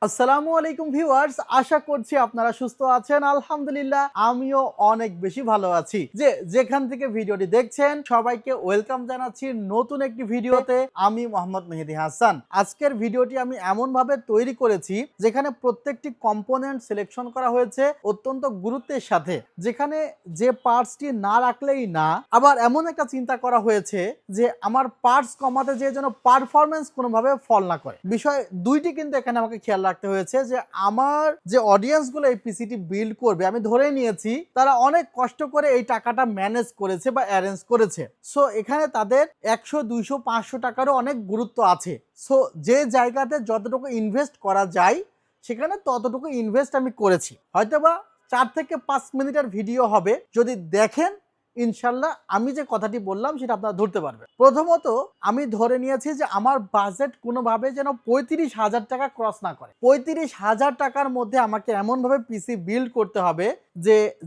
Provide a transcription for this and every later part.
আসসালামু আলাইকুম ভিউয়ার্স, আশা করছি আপনারা সুস্থ আছেন। আলহামদুলিল্লাহ আমিও অনেক বেশি ভালো আছি। যেখান থেকে ভিডিওটি দেখছেন সবাইকে ওয়েলকাম জানাচ্ছি নতুন একটি ভিডিওতে। আমি মোহাম্মদ মেহেদী হাসান। আজকের ভিডিওটি আমি এমন ভাবে তৈরি করেছি যেখানে প্রত্যেকটি কম্পোনেন্ট সিলেকশন করা হয়েছে অত্যন্ত গুরুত্বের সাথে, যেখানে যে পার্টসটি না রাখলেই না, আবার এমন একটা চিন্তা করা হয়েছে যে আমার পার্টস কমাতে যে যেন পারফরমেন্স কোনোভাবে ফল না করে। বিষয় দুইটি কিন্তু এখানে আমাকে খেয়াল রাখতে হয়েছে যে আমার যে অডিয়েন্স গুলো এই পিসিটি বিল্ড করবে, আমি ধরে নিয়েছি তারা অনেক কষ্ট করে এই টাকাটা ম্যানেজ করেছে বা অ্যারেঞ্জ করেছে। সো এখানে তাদের 100, 200, 500 টাকারও অনেক গুরুত্ব আছে। সো যে জায়গাতে যতটুকু ইনভেস্ট করা যায় সেখানে ততটুকু ইনভেস্ট আমি করেছি। হয়তোবা 4 থেকে 5 মিনিটের ভিডিও হবে, যদি দেখেন ইনশাল্লাহ আমি যে কথাটি বললাম সেটা আপনারা ধরতে পারবেন। প্রথমত আমি ধরে নিয়েছি যে আমার বাজেট কোনোভাবে যেন 35,000 টাকা ক্রস না করে। 35,000 টাকার মধ্যে আমাকে এমনভাবে পিসি বিল্ড করতে হবে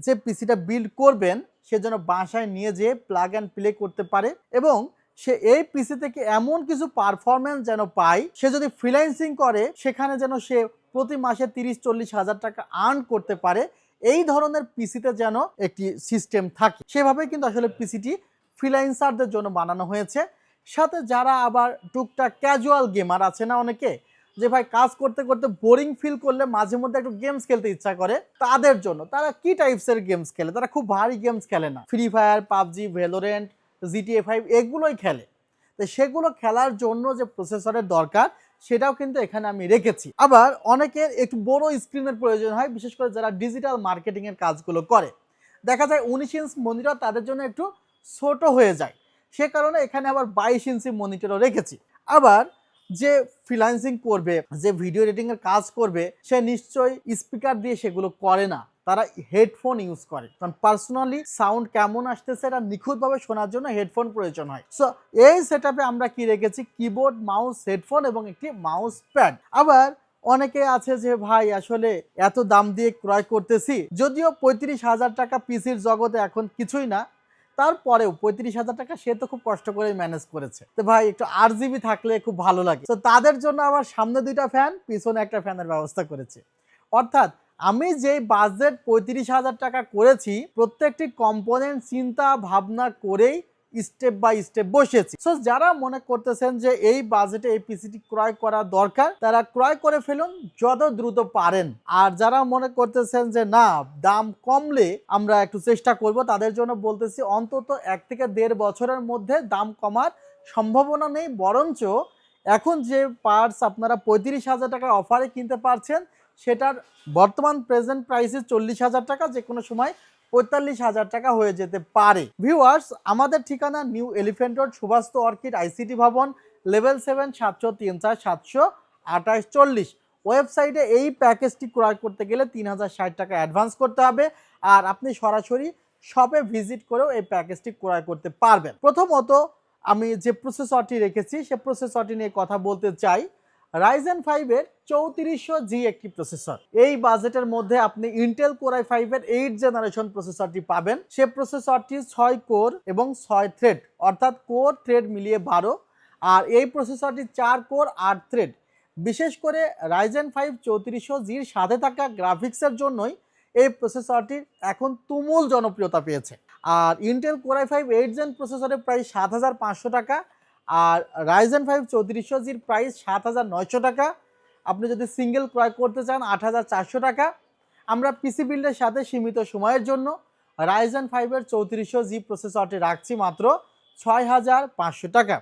যে পিসিটা বিল্ড করবেন সে যেন বাসায় নিয়ে যেয়ে প্লাগ অ্যান্ড প্লে করতে পারে, এবং সে এই পিসি থেকে এমন কিছু পারফরমেন্স যেন পায়। সে যদি ফ্রিল্যান্সিং করে সেখানে যেন সে প্রতি মাসে 30-40 হাজার টাকা আর্ন করতে পারে। এই ধরনের পিসিতে যেন একটি সিস্টেম থাকে, সেভাবে কিন্তু আসলে পিসিটি ফ্রিল্যান্সারদের জন্য বানানো হয়েছে। সাথে যারা আবার টুকটাক ক্যাজুয়াল গেমার আছে না অনেকে, যে ভাই কাজ করতে করতে বোরিং ফিল করলে মাঝে মধ্যে একটু গেমস খেলতে ইচ্ছা করে, তাদের জন্য। তারা কি টাইপসের গেমস খেলে? তারা খুব ভারী গেমস খেলে না, free fire, PUBG, Valorant, GTA 5 এগুলোই খেলে। তো সেগুলো খেলার জন্য যে প্রসেসরের দরকার সেটাও কিন্তু এখানে আমি রেখেছি। আবার অনেকের একটু বড় স্ক্রিনের প্রয়োজন হয়, বিশেষ করে যারা ডিজিটাল মার্কেটিং এর কাজগুলো করে। দেখা যায় 19 ইঞ্চ মনিটর তাদের জন্য একটু ছোট হয়ে যায়, সে কারণে এখানে আবার 22 ইঞ্চি মনিটরও রেখেছি। আবার যে ফ্রিল্যান্সিং করবে, যে ভিডিও এডিটিং এর কাজ করবে, সে নিশ্চয়ই স্পিকার দিয়ে সেগুলো করে না, তারা হেডফোন ইউজ করে। কারণ পার্সোনালি সাউন্ড কেমন আসতেছে এটা নিখুঁতভাবে শোনার জন্য হেডফোন প্রয়োজন হয়। সো এই সেটআপে আমরা কি রেখেছি? কিবোর্ড, মাউস, হেডফোন এবং একটি মাউস প্যাড। আবার অনেকে আছে যে ভাই আসলে এত দাম দিয়ে ক্রয় করতেছি, যদিও 35,000 টাকা পিসির জগতে এখন কিছুই না, তারপরেও 35,000 টাকা সে তো খুব কষ্ট করে ম্যানেজ করেছে। তো ভাই একটু RGB থাকলে খুব ভালো লাগে। তো তাদের জন্য আবার সামনে 2টা ফ্যান, পিছনে একটা ফ্যানের ব্যবস্থা করেছে। অর্থাৎ আমি যে বাজেট 35,000 টাকা করেছি, প্রত্যেকটি কম্পোনেন্ট চিন্তা ভাবনা করেই স্টেপ বাই স্টেপ বসেছি। সো যারা মনে করতেছেন যে এই বাজেটে এই পিসিটি ক্রয় করা দরকার, তারা ক্রয় করে ফেলুন যত দ্রুত পারেন। আর যারা মনে করতেছেন যে না দাম কমলে আমরা একটু চেষ্টা করব, তাদের জন্য বলতেছি অন্তত 1 থেকে 1.5 বছরের মধ্যে দাম কমার সম্ভাবনা নেই। বরঞ্চ এখন যে পার্টস আপনারা 35,000 টাকার অফারে কিনতে পারছেন, সেটার বর্তমান প্রেজেন্ট প্রাইসে 40,000 টাকা, যে কোনো সময় 45,000 টাকা হয়ে যেতে পারে। ভিউয়ার্স, আমাদের ঠিকানা new elephant road, Subhashito orchid, ICT ভবন, লেভেল 7, 703-4 728-40। ওয়েবসাইটে এই প্যাকেজটি ক্রয় করতে গেলে 3,060 টাকা অ্যাডভান্স করতে হবে, আর আপনি সরাসরি শপে ভিজিট করেও এই প্যাকেজটি ক্রয় করতে পারবেন। প্রথমত আমি যে প্রসেসরটি রেখেছি সে প্রসেসরটি নিয়ে কথা বলতে চাই। রাইজেন 5 এর 3400G একটি প্রসেসর। এই বাজেটের মধ্যে আপনি ইন্টেল কোর i5 এর 8th জেনারেশন প্রসেসরটি পাবেন। সে প্রসেসরটি 6 কোর এবং 6 থ্রেড, অর্থাৎ কোর থ্রেড মিলিয়ে 12, আর এই প্রসেসরটি 4 কোর 8 থ্রেড। বিশেষ করে রাইজেন 5 3400G এর সাথে থাকা গ্রাফিক্সের জন্যই এই প্রসেসরটির এখন তুমুল জনপ্রিয়তা পেয়েছে। আর Intel core i5 8th gen প্রসেসরের প্রাইস 7,500 টাকা, আর রাইজেন 5 3400G এর প্রাইস 7,900 টাকা। আপনি যদি সিঙ্গেল ক্রয় করতে চান 8,400 টাকা। আমরা পিসি বিল্ডের সাথে সীমিত সময়ের জন্য রাইজেন 5 এর 3400G প্রসেসরটি রাখছি মাত্র 6,500 টাকা।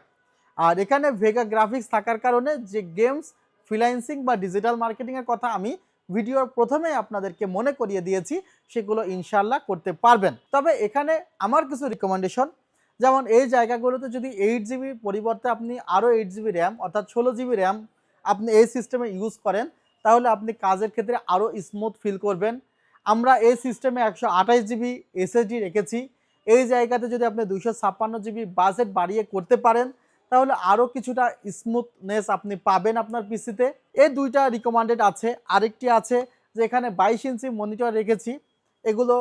আর এখানে ভেগা গ্রাফিক্স থাকার কারণে যে গেমস, ফ্রিল্যান্সিং বা ডিজিটাল মার্কেটিংয়ের কথা আমি ভিডিওর প্রথমেই আপনাদেরকে মনে করিয়ে দিয়েছি, সেগুলো ইনশাল্লাহ করতে পারবেন। তবে এখানে আমার কিছু রিকমেন্ডেশন, যেমন এই জায়গাগুলোতে যদি 8GB পরিবর্তে আপনি আরও 8GB র্যাম অর্থাৎ 16GB র্যাম আপনি এই সিস্টেমে ইউজ করেন, তাহলে আপনি কাজের ক্ষেত্রে আরও স্মুথ ফিল করবেন। আমরা এই সিস্টেমে 128GB SSD রেখেছি। এই জায়গাতে যদি আপনি 256GB বাজেট বাড়িয়ে করতে পারেন, তাহলে আরও কিছুটা স্মুথনেস আপনি পাবেন আপনার পিসিতে। এই দুইটা রিকমেন্ডেড আছে। আরেকটি আছে যে এখানে 22 ইঞ্চি মনিটর রেখেছি। এগুলো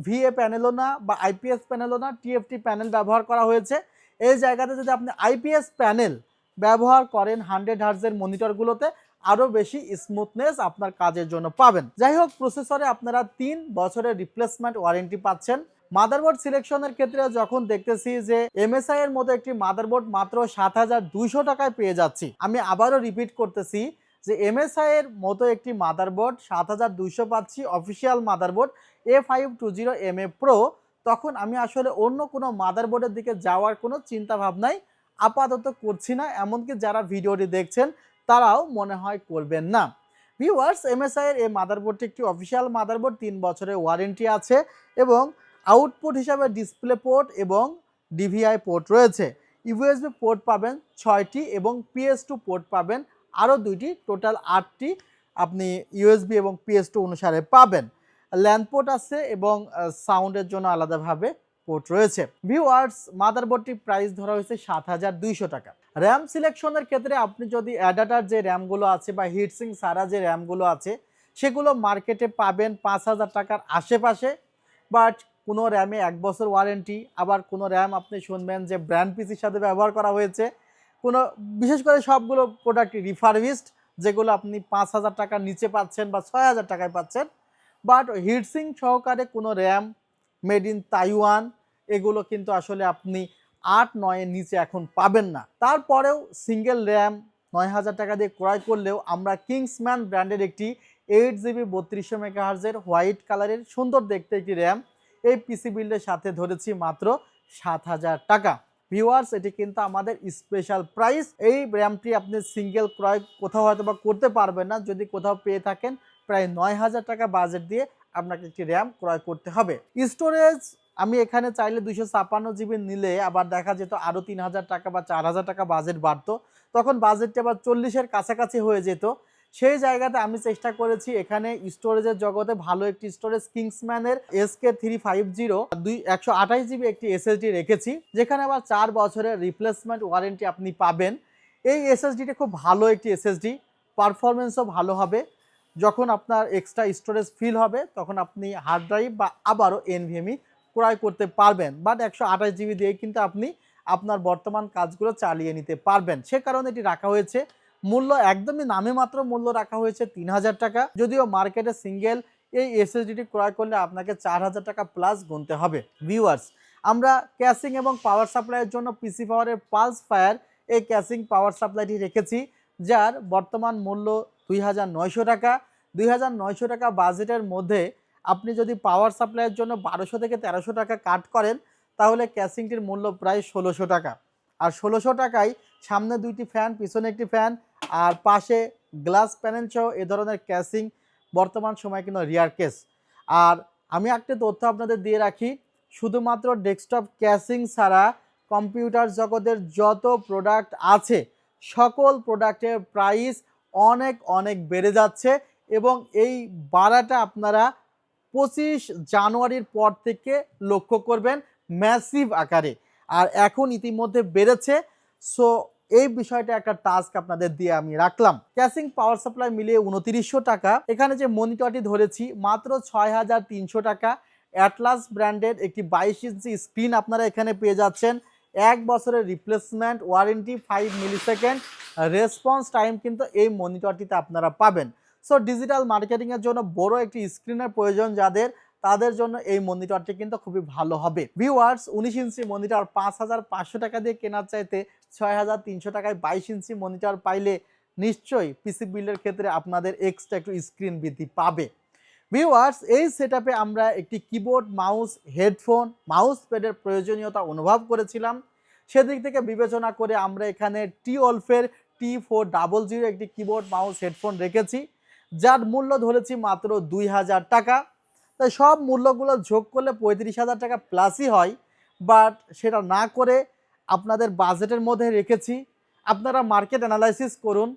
VA প্যানেলও না বা IPS প্যানেলও না, TFT প্যানেল ব্যবহার করা হয়েছে। এই জায়গাতে যদি আপনি IPS প্যানেল ব্যবহার করেন 100 হার্টজের মনিটরগুলোতে, আরও বেশি স্মুথনেস আপনার কাজের জন্য পাবেন। যাই হোক, প্রসেসরে আপনারা 3 বছরের রিপ্লেসমেন্ট ওয়ারেন্টি পাচ্ছেন। মাদারবোর্ড সিলেকশনের ক্ষেত্রে যখন দেখতেছি যে MSI এর মতো একটি মাদারবোর্ড মাত্র 7,200 টাকায় পেয়ে যাচ্ছি, আমি আবারও রিপিট করতেছি যে MSI এর মতো একটি মাদারবোর্ড 7,200 পাচ্ছি, অফিসিয়াল মাদারবোর্ড A520MA Pro, তখন আমি আসলে অন্য কোনো মাদারবোর্ডের দিকে যাওয়ার কোনো চিন্তা ভাবনাই আপাতত করছি না, এমনকি যারা ভিডিওটি দেখছেন তারাও মনে হয় করবেন না। ভিউয়ার্স, MSI এর এই মাদারবোর্ডটি একটি অফিসিয়াল মাদারবোর্ড, 3 বছরের ওয়ারেন্টি আছে এবং আউটপুট হিসাবে ডিসপ্লে পোর্ট এবং DVI পোর্ট রয়েছে। USB পোর্ট পাবেন 6টি এবং PS2 পোর্ট পাবেন আরও 2টি, টোটাল 8টি আপনি USB এবং PS2 অনুসারে পাবেন। ল্যান্ড পোর্ট আছে এবং সাউন্ডের জন্য আলাদাভাবে পোর্ট রয়েছে। ভিউয়ার্স, মাদারবোর্ডটির প্রাইস ধরা হয়েছে 7,200 টাকা। র্যাম সিলেকশনের ক্ষেত্রে আপনি যদি অ্যাডাপ্টার যে র্যামগুলো আছে বা হিটসিং ছাড়া যে র্যামগুলো আছে সেগুলো মার্কেটে পাবেন 5,000 টাকার আশেপাশে, বাট কোনো র্যামে 1 বছর ওয়ারেন্টি, আবার কোনো র্যাম আপনি শুনবেন যে ব্র্যান্ড পিসির সাথে ব্যবহার করা হয়েছে, কোনো বিশেষ করে সবগুলো প্রোডাক্ট রিফারবিশড, যেগুলো আপনি 5,000 টাকার নিচে পাচ্ছেন বা 6,000 টাকায় পাচ্ছেন। বাট হিটসিং সহকারে কোনো র্যাম মেড ইন তাইওয়ান এগুলো কিন্তু আসলে আপনি 8-9 এর নিচে এখন পাবেন না। তারপরেও সিঙ্গেল র্যাম 9,000 টাকা দিয়ে ক্রয় করলেও আমরা কিংসম্যান ব্র্যান্ডের একটি 8GB 3200 মেগাহার্জের হোয়াইট কালারের সুন্দর দেখতে একটি র্যাম এই পিসি বিল্ডের সাথে ধরেছি মাত্র 7,000 টাকা। ভিউয়ার্স, এটি কিন্তু আমাদের স্পেশাল প্রাইস। এই র্যামটি আপনি সিঙ্গেল ক্রয় কোথাও হয়তো বা করতে পারবেন না, যদি কোথাও পেয়ে থাকেন প্রায় 9,000 টাকা বাজেট দিয়ে আপনাকে একটি র্যাম ক্রয় করতে হবে। স্টোরেজ আমি এখানে চাইলে 256GB নিলে আবার দেখা যেত আরও 3,000 টাকা বা 4,000 টাকা বাজেট বাড়তো, তখন বাজেটটা আবার 40-এর কাছাকাছি হয়ে যেত। সেই জায়গাতে আমি চেষ্টা করেছি এখানে স্টোরেজের জগতে ভালো একটি স্টোরেজ কিংসম্যানের SK350 128GB একটি SSD রেখেছি, যেখানে আবার 4 বছরের রিপ্লেসমেন্ট ওয়ারেন্টি আপনি পাবেন। এই SSDটা খুব ভালো একটি SSD, পারফরমেন্সও ভালো হবে। যখন আপনার এক্সট্রা স্টোরেজ ফিল হবে তখন আপনি হার্ড ড্রাইভ বা আবারও NVMe ক্রয় করতে পারবেন, বাট 128GB দিয়ে কিন্তু আপনি আপনার বর্তমান কাজগুলো চালিয়ে নিতে পারবেন। সে কারণে এটি রাখা হয়েছে। মূল্য একদমই নামে মাত্র মূল্য রাখা হয়েছে 3,000 টাকা, যদিও মার্কেটে সিঙ্গেল এই SSDটি ক্রয় করলে আপনাকে 4,000 টাকা প্লাস গুনতে হবে। ভিউয়ার্স, আমরা ক্যাসিং এবং পাওয়ার সাপ্লাইয়ের জন্য পিসি পাওয়ারের পালস ফায়ার এই ক্যাসিং পাওয়ার সাপ্লাইটি রেখেছি, যার বর্তমান মূল্য 2,900 টাকা। 2,900 টাকা বাজেটের মধ্যে আপনি যদি পাওয়ার সাপ্লাইয়ের জন্য 1200 থেকে 1300 টাকা কাট করেন তাহলে ক্যাসিংটির মূল্য প্রায় 1,600 টাকা। আর 1,600 টাকায় সামনে 2টি ফ্যান, পিছনে একটি ফ্যান আর পাশে গ্লাস প্যানেল সহ এ ধরনের ক্যাসিং বর্তমান সময় কিন্তু রিয়ার কেস। আর আমি একটা তথ্য আপনাদের দিয়ে রাখি, শুধুমাত্র ডেস্কটপ ক্যাসিং ছাড়া কম্পিউটার জগতের যত প্রোডাক্ট আছে সকল প্রোডাক্টের প্রাইস অনেক অনেক বেড়ে যাচ্ছে এবং এই বাড়াটা আপনারা 25 জানুয়ারির পর থেকে লক্ষ্য করবেন ম্যাসিভ আকারে। আর এখন ইতিমধ্যে বেড়েছে। সো এই বিষয়টা একটা টাস্ক আপনাদের দিয়ে আমি রাখলাম। ক্যাসিং পাওয়ার সাপ্লাই মিলিয়ে 2900 টাকা। এখানে যে মনিটরটি ধরেছি মাত্র 6,300 টাকা। অ্যাটলাস ব্র্যান্ডের একটি 22 ইঞ্চি স্ক্রিন আপনারা এখানে পেয়ে যাচ্ছেন। 1 বছরের replacement warranty, 5 millisecond response time কিন্তু এই মনিটরটিতে আপনারা পাবেন। সো ডিজিটাল মার্কেটিংয়ের জন্য বড় একটি স্ক্রিনের প্রয়োজন যাদের, তাদের জন্য এই মনিটরটি কিন্তু খুবই ভালো হবে। ভিউয়ার্স, 19 ইঞ্চি মনিটর 5,500 টাকা দিয়ে কেনার চাইতে 6,300 টাকায় 22 ইঞ্চি মনিটর পাইলে নিশ্চয়ই পিসি বিল্ডের ক্ষেত্রে আপনাদের এক্সট্রা একটু স্ক্রিন বৃদ্ধি পাবে। ভিউয়ার্স, এই সেটআপে আমরা একটি কিবোর্ড, মাউস, হেডফোন, মাউস প্যাডের প্রয়োজনীয়তা অনুভব করেছিলাম। সেদিক থেকে বিবেচনা করে আমরা এখানে টিওলফের T400 একটি কিবোর্ড, মাউস, হেডফোন রেখেছি, যার মূল্য ধরেছি মাত্র 2,000 টাকা। তাই সব মূল্যগুলো যোগ করলে 35,000 টাকা প্লাসই হয়, বাট সেটা না করে আপনাদের বাজেটের মধ্যে রেখেছি। আপনারা মার্কেট অ্যানালাইসিস করুন,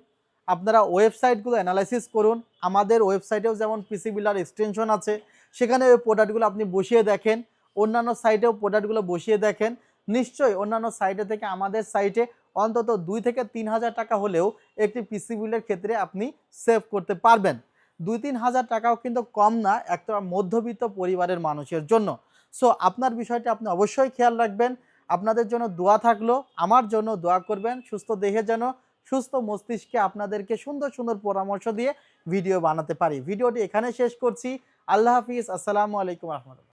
আপনারা ওয়েবসাইটগুলো অ্যানালাইসিস করুন। আমাদের ওয়েবসাইটেও যেমন পিসি বিল্ডার এক্সটেনশন আছে, সেখানে ওই প্রোডাক্টগুলো আপনি বসিয়ে দেখেন, অন্যান্য সাইটেও প্রোডাক্টগুলো বসিয়ে দেখেন। নিশ্চয়ই অন্যান্য সাইটে থেকে আমাদের সাইটে অন্তত 2 থেকে 3,000 টাকা হলেও একটি পিসি বিল্ডের ক্ষেত্রে আপনি সেভ করতে পারবেন। 2-3 হাজার টাকাও কিন্তু কম না একটা মধ্যবিত্ত পরিবারের মানুষের জন্য। সো আপনার বিষয়টি আপনি অবশ্যই খেয়াল রাখবেন। আপনাদের জন্য দোয়া থাকলো, আমার জন্য দোয়া করবেন সুস্থ দেহে যেন সুস্থ মস্তিষ্কে আপনাদেরকে সুন্দর সুন্দর পরামর্শ দিয়ে ভিডিও বানাতে পারি। ভিডিওটি এখানে শেষ করছি। আল্লাহ হাফিজ। আসসালামু আলাইকুম রহমতুল্লাহ।